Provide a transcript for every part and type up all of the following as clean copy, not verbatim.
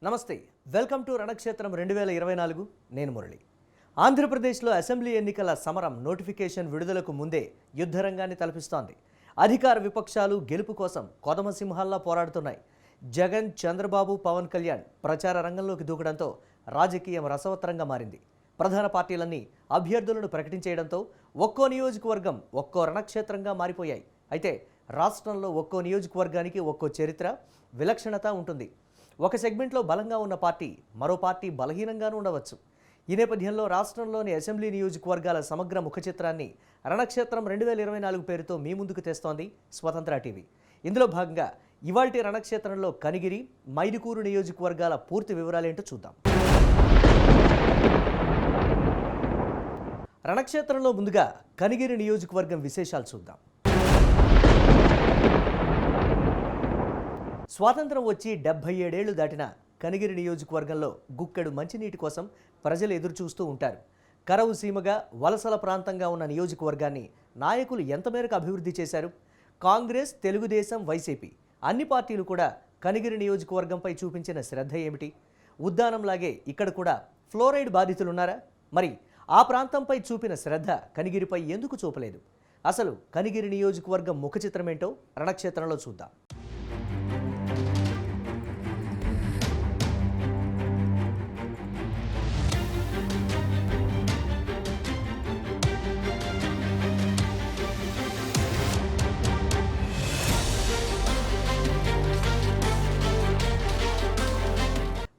నమస్తే, welcome to రణక్షేత్రం 2024. నేను మురళి. ఆంధ్రప్రదేశ్లో అసెంబ్లీ ఎన్నికల సమరం నోటిఫికేషన్ విడుదలకు ముందే యుద్ధరంగాన్ని తలపిస్తోంది. అధికార విపక్షాలు గెలుపు కోసం కొదమసింహాల్లా పోరాడుతున్నాయి. జగన్, చంద్రబాబు, పవన్ కళ్యాణ్ ప్రచార రంగంలోకి దూకడంతో రాజకీయం రసవత్తరంగా మారింది. ప్రధాన పార్టీలన్నీ అభ్యర్థులను ప్రకటించేయడంతో ఒక్కో నియోజకవర్గం ఒక్కో రణక్షేత్రంగా మారిపోయాయి. అయితే రాష్ట్రంలో ఒక్కో నియోజకవర్గానికి ఒక్కో చరిత్ర, విలక్షణత ఉంటుంది. ఒక సెగ్మెంట్లో బలంగా ఉన్న పార్టీ మరో పార్టీ బలహీనంగానూ ఉండవచ్చు. ఈ నేపథ్యంలో రాష్ట్రంలోని అసెంబ్లీ నియోజకవర్గాల సమగ్ర ముఖ చిత్రాన్ని రణక్షేత్రం 2024 పేరుతో మీ ముందుకు తెస్తోంది స్వతంత్ర టీవీ. ఇందులో భాగంగా ఇవాల్టి రణక్షేత్రంలో కనిగిరి, మైదుకూరు నియోజకవర్గాల పూర్తి వివరాలేంటో చూద్దాం. రణక్షేత్రంలో ముందుగా కనిగిరి నియోజకవర్గం విశేషాలు చూద్దాం. స్వాతంత్రం వచ్చి 77 ఏళ్లు దాటిన కనిగిరి నియోజకవర్గంలో గుక్కెడు మంచినీటి కోసం ప్రజలు ఎదురుచూస్తూ ఉంటారు. కరవు సీమగా వలసల ప్రాంతంగా ఉన్న నియోజకవర్గాన్ని నాయకులు ఎంత మేరకు అభివృద్ధి చేశారు? కాంగ్రెస్, తెలుగుదేశం, వైసీపీ అన్ని పార్టీలు కూడా కనిగిరి నియోజకవర్గంపై చూపించిన శ్రద్ధ ఏమిటి? ఉద్దానంలాగే ఇక్కడ కూడా ఫ్లోరైడ్ బాధితులున్నారా? మరి ఆ ప్రాంతంపై చూపిన శ్రద్ధ కనిగిరిపై ఎందుకు చూపలేదు? అసలు కనిగిరి నియోజకవర్గం ముఖ చిత్రమేంటో రణక్షేత్రంలో చూద్దాం.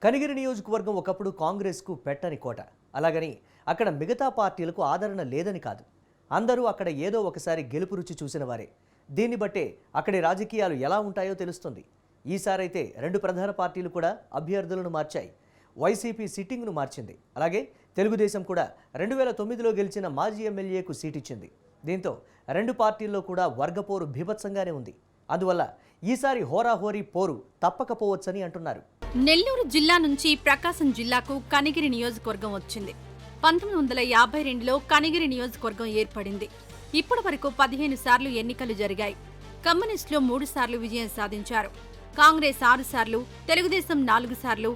కనిగిరి నియోజకవర్గం ఒకప్పుడు కాంగ్రెస్కు పెట్టని కోట. అలాగని అక్కడ మిగతా పార్టీలకు ఆదరణ లేదని కాదు. అందరూ అక్కడ ఏదో ఒకసారి గెలుపు రుచి చూసిన వారే. దీన్ని బట్టే అక్కడి రాజకీయాలు ఎలా ఉంటాయో తెలుస్తుంది. ఈసారైతే రెండు ప్రధాన పార్టీలు కూడా అభ్యర్థులను మార్చాయి. వైసీపీ సిట్టింగ్ను మార్చింది. అలాగే తెలుగుదేశం కూడా 2009లో గెలిచిన మాజీ ఎమ్మెల్యేకు సీటిచ్చింది. దీంతో రెండు పార్టీల్లో కూడా వర్గపోరు బీభత్సంగానే ఉంది. అందువల్ల ఈసారి హోరాహోరీ పోరు తప్పకపోవచ్చని అంటున్నారు. నెల్లూరు జిల్లా నుంచి ప్రకాశం జిల్లాకు కనిగిరి నియోజకవర్గం వచ్చింది. 1952లో కనిగిరి నియోజకవర్గం ఏర్పడింది. ఇప్పటి వరకు 15 సార్లు ఎన్నికలు జరిగాయి. కమ్యూనిస్టులు 3 సార్లు విజయం సాధించారు. కాంగ్రెస్ 6 సార్లు, తెలుగుదేశం 4 సార్లు,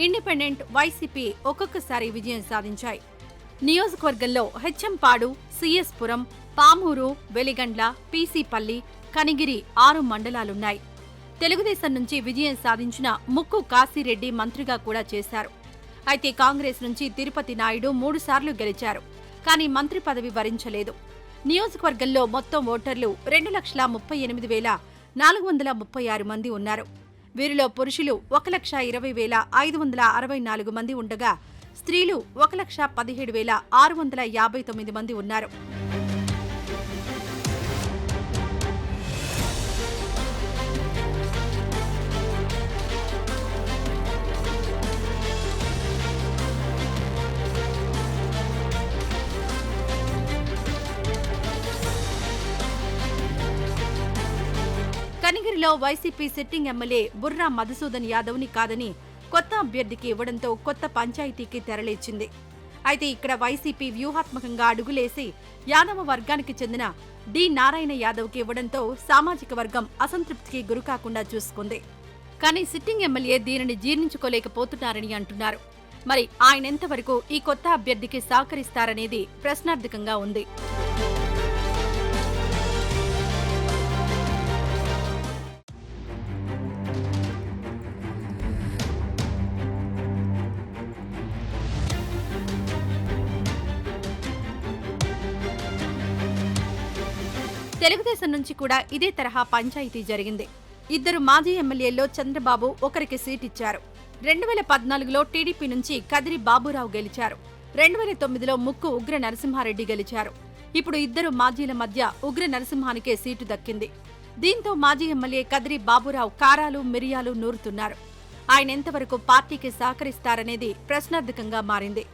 ఇండిపెండెంట్, వైసీపీ ఒక్కొక్కసారి విజయం సాధించాయి. నియోజకవర్గంలో హెచ్ఎంపాడు, సిఎస్పురం, పామూరు, వెలిగండ్ల, పీసీపల్లి, కనిగిరి 6 మండలాలున్నాయి. తెలుగుదేశం నుంచి విజయం సాధించిన ముక్కు కాశీరెడ్డి మంత్రిగా కూడా చేశారు. అయితే కాంగ్రెస్ నుంచి తిరుపతి నాయుడు 3 సార్లు గెలిచారు. కానీ మంత్రి పదవి వరించలేదు. నియోజకవర్గంలో మొత్తం ఓటర్లు 2,38,436 మంది ఉన్నారు. వీరిలో పురుషులు 1,20,564 మంది ఉండగా స్త్రీలు 1,17,659 మంది ఉన్నారు. కనిగిరిలో YCP sitting MLA Burra Madhusudan యాదవ్ని కాదని కొత్త అభ్యర్థికి ఇవ్వడంతో కొత్త పంచాయతీకి తెరలేచింది. అయితే ఇక్కడ వైసీపీ వ్యూహాత్మకంగా అడుగులేసి యాదవ వర్గానికి చెందిన డి నారాయణ యాదవ్కి ఇవ్వడంతో సామాజిక వర్గం అసంతృప్తికి గురికాకుండా చూసుకుంది. కానీ సిట్టింగ్ ఎమ్మెల్యే దీనిని జీర్ణించుకోలేకపోతున్నారని అంటున్నారు. మరి ఆయనెంతవరకు ఈ కొత్త అభ్యర్థికి సహకరిస్తారనేది ప్రశ్నార్థకంగా ఉంది. తెలుగుదేశం నుంచి కూడా ఇదే తరహా పంచాయతీ జరిగింది. 2 మాజీ ఎమ్మెల్యేల్లో చంద్రబాబు ఒకరికి సీటిచ్చారు. 2014లో టీడీపీ నుంచి కదిరి బాబురావు గెలిచారు. 2009లో ముక్కు ఉగ్ర నరసింహారెడ్డి గెలిచారు. ఇప్పుడు 2 మాజీల మధ్య ఉగ్ర నరసింహానికే సీటు దక్కింది. దీంతో మాజీ ఎమ్మెల్యే కదిరి బాబురావు కారాలు మిరియాలు నూరుతున్నారు. ఆయన ఎంతవరకు పార్టీకి సహకరిస్తారనేది ప్రశ్నార్థకంగా మారింది.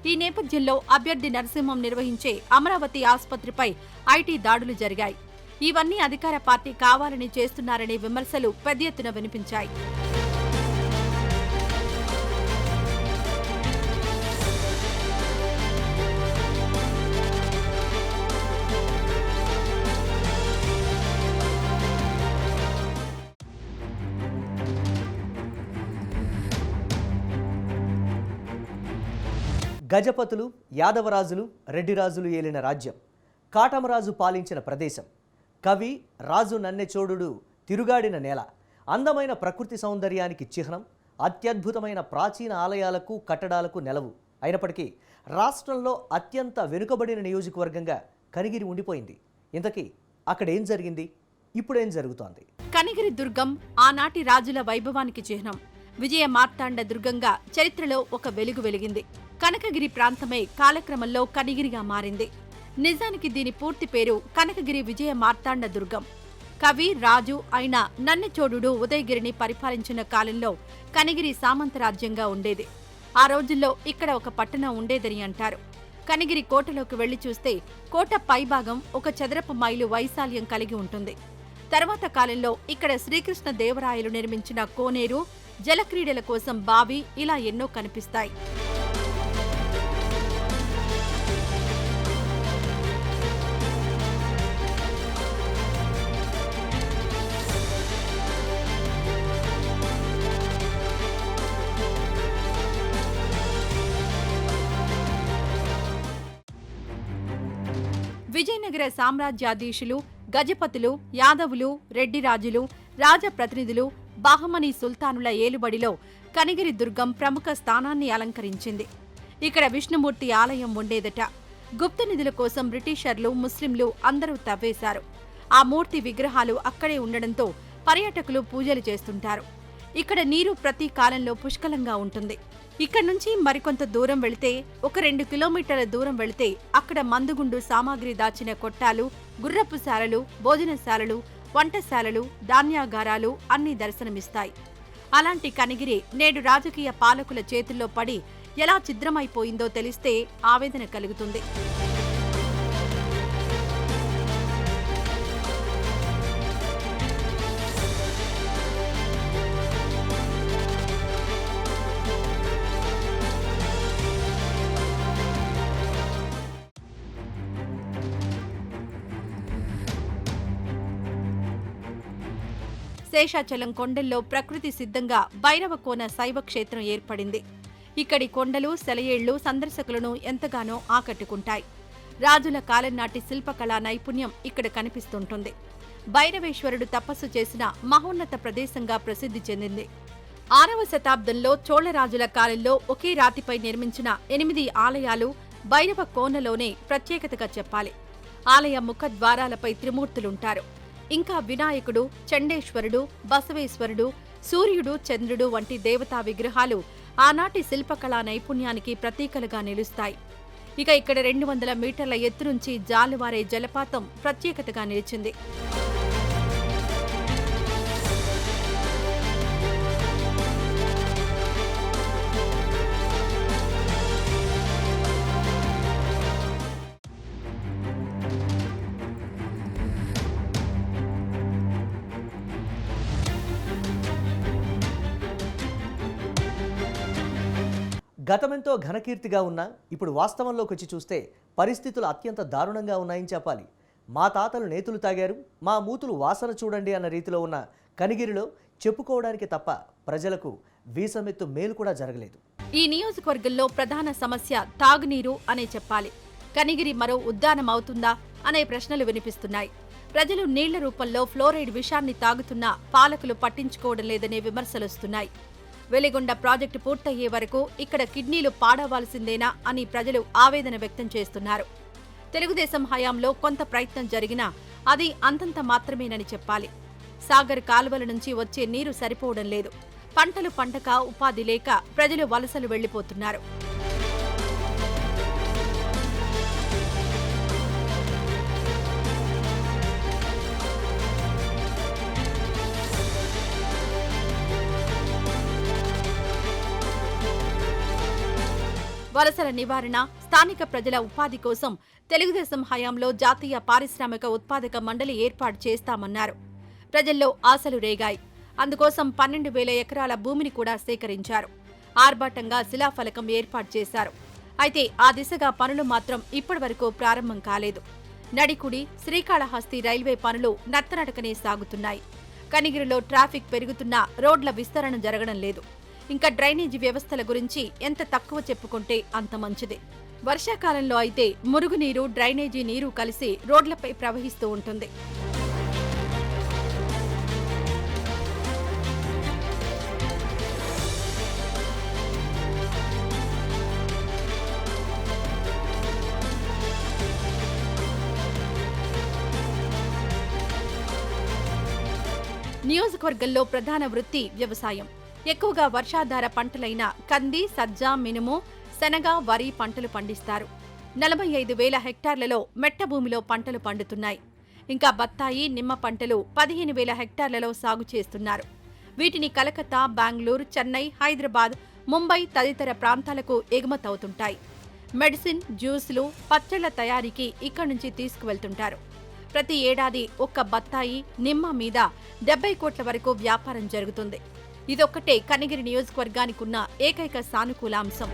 ఈ నేపథ్యంలో అభ్యర్థి నరసింహం నిర్వహించే అమరావతి ఆసుపత్రిపై ఐటీ దాడులు జరిగాయి. ఇవన్నీ అధికార పార్టీ కావాలని చేస్తున్నారనే విమర్శలు పెద్ద ఎత్తున వినిపించాయి. గజపతులు, యాదవరాజులు, రెడ్డిరాజులు ఏలిన రాజ్యం, కాటమరాజు పాలించిన ప్రదేశం, కవి రాజు నన్నెచోడుడు తిరుగాడిన నేల, అందమైన ప్రకృతి సౌందర్యానికి చిహ్నం, అత్యద్భుతమైన ప్రాచీన ఆలయాలకు కట్టడాలకు నెలవు అయినప్పటికీ రాష్ట్రంలో అత్యంత వెనుకబడిన నియోజకవర్గంగా కనిగిరి ఉండిపోయింది. ఇంతకీ అక్కడేం జరిగింది, ఇప్పుడేం జరుగుతోంది? కనిగిరి దుర్గం ఆనాటి రాజుల వైభవానికి చిహ్నం. విజయ మార్తాండ దుర్గంగా చరిత్రలో ఒక వెలుగు వెలిగింది. కనకగిరి ప్రాంతమే కాలక్రమంలో కనిగిరిగా మారింది. నిజానికి దీని పూర్తి పేరు కనకగిరి విజయ మార్తాండ దుర్గం. కవి రాజు అయిన నన్నెచోడుడు ఉదయగిరిని పరిపాలించిన కాలంలో కనిగిరి సామంతరాజ్యంగా ఉండేది. ఆ రోజుల్లో ఇక్కడ ఒక పట్టణం ఉండేదని అంటారు. కనిగిరి కోటలోకి వెళ్లి చూస్తే కోట పైభాగం ఒక చదరపు మైలు వైశాల్యం కలిగి ఉంటుంది. తర్వాత కాలంలో ఇక్కడ శ్రీకృష్ణ దేవరాయలు నిర్మించిన కోనేరు, జలక్రీడల కోసం బావి ఇలా ఎన్నో కనిపిస్తాయి. విజయనగర సామ్రాజ్యాధీశులు, గజపతులు, యాదవులు, రెడ్డిరాజులు, రాజప్రతినిధులు, బహమనీ సుల్తానుల ఏలుబడిలో కనిగిరి దుర్గం ప్రముఖ స్థానాన్ని అలంకరించింది. ఇక్కడ విష్ణుమూర్తి ఆలయం ఉండేదట. గుప్త నిధుల కోసం బ్రిటిషర్లు, ముస్లింలు అందరూ తవ్వేశారు. ఆ మూర్తి విగ్రహాలు అక్కడే ఉండడంతో పర్యాటకులు పూజలు చేస్తుంటారు. ఇక్కడ నీరు ప్రతి కాలంలో పుష్కలంగా ఉంటుంది. ఇక్కడ నుంచి మరికొంత దూరం వెళితే, ఒక 2 కిలోమీటర్ల దూరం వెళితే అక్కడ మందుగుండు సామాగ్రి దాచిన కొట్టాలు, గుర్రపుశాలలు, భోజనశాలలు, వంటశాలలు, ధాన్యాగారాలు అన్నీ దర్శనమిస్తాయి. అలాంటి కనిగిరి నేడు రాజకీయ పాలకుల చేతుల్లో పడి ఎలా ఛిద్రమైపోయిందో తెలిస్తే ఆవేదన కలుగుతుంది. శేషాచలం కొండల్లో ప్రకృతి సిద్ధంగా భైరవకోన శైవ క్షేత్రం ఏర్పడింది. ఇక్కడి కొండలు, సెలయేళ్లు సందర్శకులను ఎంతగానో ఆకట్టుకుంటాయి. రాజుల కాలం నాటి శిల్పకళా నైపుణ్యం ఇక్కడ కనిపిస్తుంటుంది. భైరవేశ్వరుడు తపస్సు చేసిన మహోన్నత ప్రదేశంగా ప్రసిద్ధి చెందింది. 6వ శతాబ్దంలో చోళరాజుల కాలంలో ఒకే రాతిపై నిర్మించిన 8 ఆలయాలు భైరవ కోనలోనే ప్రత్యేకతగా చెప్పాలి. ఆలయ ముఖద్వారాలపై త్రిమూర్తులుంటారు. ఇంకా వినాయకుడు, చండేశ్వరుడు, బసవేశ్వరుడు, సూర్యుడు, చంద్రుడు వంటి దేవతా విగ్రహాలు ఆనాటి శిల్పకళా నైపుణ్యానికి ప్రతీకలుగా నిలుస్తాయి. ఇక ఇక్కడ 200 మీటర్ల ఎత్తు నుంచి జాలువారే జలపాతం ప్రత్యేకతగా నిలిచింది. గతమెంతో ఘనకీర్తిగా ఉన్నా ఇప్పుడు వాస్తవంలోకి వచ్చి చూస్తే పరిస్థితులు అత్యంత దారుణంగా ఉన్నాయని చెప్పాలి. మా తాతలు నేతులు తాగారు, మా మూతులు వాసన చూడండి అన్న రీతిలో ఉన్న కనిగిరిలో చెప్పుకోవడానికి తప్ప ప్రజలకు వీసమెత్తు మేలు కూడా జరగలేదు. ఈ నియోజకవర్గంలో ప్రధాన సమస్య తాగునీరు అనే చెప్పాలి. కనిగిరి మరో ఉద్యానం అవుతుందా అనే ప్రశ్నలు వినిపిస్తున్నాయి. ప్రజలు నీళ్ల రూపంలో ఫ్లోరైడ్ విషాన్ని తాగుతున్నా పాలకులు పట్టించుకోవడం లేదనే విమర్శలొస్తున్నాయి. వెలిగొండ ప్రాజెక్టు పూర్తయ్యే వరకు ఇక్కడ కిడ్నీలు పాడవలసిందేనా అని ప్రజలు ఆవేదన వ్యక్తం చేస్తున్నారు. తెలుగుదేశం హయాంలో కొంత ప్రయత్నం జరిగినా అది అంతంత మాత్రమేనని చెప్పాలి. సాగర్ కాలువల నుంచి వచ్చే నీరు సరిపోవడం లేదు. పంటలు పండక, ఉపాధి లేక ప్రజలు వలసలు వెళ్లిపోతున్నారు. వలసల నివారణ, స్థానిక ప్రజల ఉపాధి కోసం తెలుగుదేశం హయాంలో జాతీయ పారిశ్రామిక ఉత్పాదక మండలి ఏర్పాటు చేస్తామన్నారు. ప్రజల్లో ఆశలు రేగాయి. అందుకోసం 12,000 ఎకరాల భూమిని కూడా సేకరించారు. ఆర్భాటంగా శిలాఫలకం ఏర్పాటు చేశారు. అయితే ఆ దిశగా పనులు మాత్రం ఇప్పటివరకు ప్రారంభం కాలేదు. నడికుడి, శ్రీకాళహస్తి రైల్వే పనులు నత్తనడకనే సాగుతున్నాయి. కనిగిరిలో ట్రాఫిక్ పెరుగుతున్నా రోడ్ల విస్తరణ జరగడం లేదు. ఇంకా డ్రైనేజీ వ్యవస్థల గురించి ఎంత తక్కువ చెప్పుకుంటే అంత మంచిది. వర్షాకాలంలో అయితే మురుగునీరు, డ్రైనేజీ నీరు కలిసి రోడ్లపై ప్రవహిస్తూ ఉంటుంది. నియోజకవర్గంలో ప్రధాన వృత్తి వ్యవసాయం. ఎక్కువగా వర్షాధార పంటలైన కంది, సజ్జ, మినుము, శనగ, వరి పంటలు పండిస్తారు. 45,000 హెక్టార్లలో మెట్ట భూమిలో పంటలు పండుతున్నాయి. ఇంకా బత్తాయి, నిమ్మ పంటలు 15,000 హెక్టార్లలో సాగు చేస్తున్నారు. వీటిని కలకత్తా, బెంగళూరు, చెన్నై, హైదరాబాద్, ముంబై తదితర ప్రాంతాలకు ఎగుమతవుతుంటాయి. మెడిసిన్, జ్యూసులు, పచ్చళ్ల తయారీకి ఇక్కడి నుంచి తీసుకువెళ్తుంటారు. ప్రతి ఏడాది ఒక్క బత్తాయి, నిమ్మ మీద 70 కోట్ల వరకు వ్యాపారం జరుగుతుంది. ఇదొక్కటే కనిగిరి నియోజకవర్గానికున్న ఏకైక సానుకూల అంశం.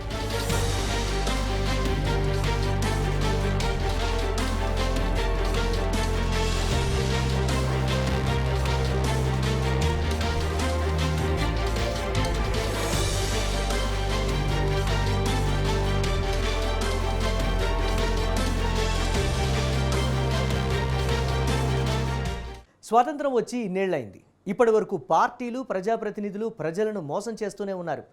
స్వాతంత్రం వచ్చి ఇన్నేళ్లైంది. ఇప్పటి వరకు పార్టీలు, ప్రజాప్రతినిధులు ప్రజలను మోసం చేస్తూనే ఉన్నారు.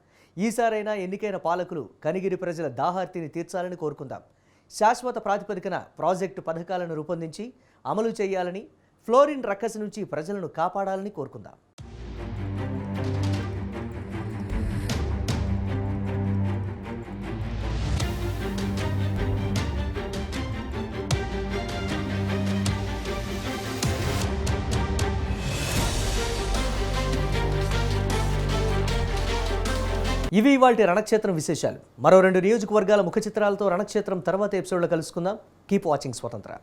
ఈసారైనా ఎన్నికైన పాలకులు కనిగిరి ప్రజల దాహార్తిని తీర్చాలని కోరుకుందాం. శాశ్వత ప్రాతిపదికన ప్రాజెక్టు పథకాలను రూపొందించి అమలు చేయాలని, ఫ్లోరిన్ రక్కసి నుంచి ప్రజలను కాపాడాలని కోరుకుందాం. ఇవి ఇవాల్టి రణక్షేత్రం విశేషాలు. మరో 2 నియోజకవర్గాల ముఖ చిత్రాలతో రణక్షేత్రం తర్వాత ఎపిసోడ్లో కలుసుకుందాం. కీప్ వాచింగ్ స్వతంత్ర.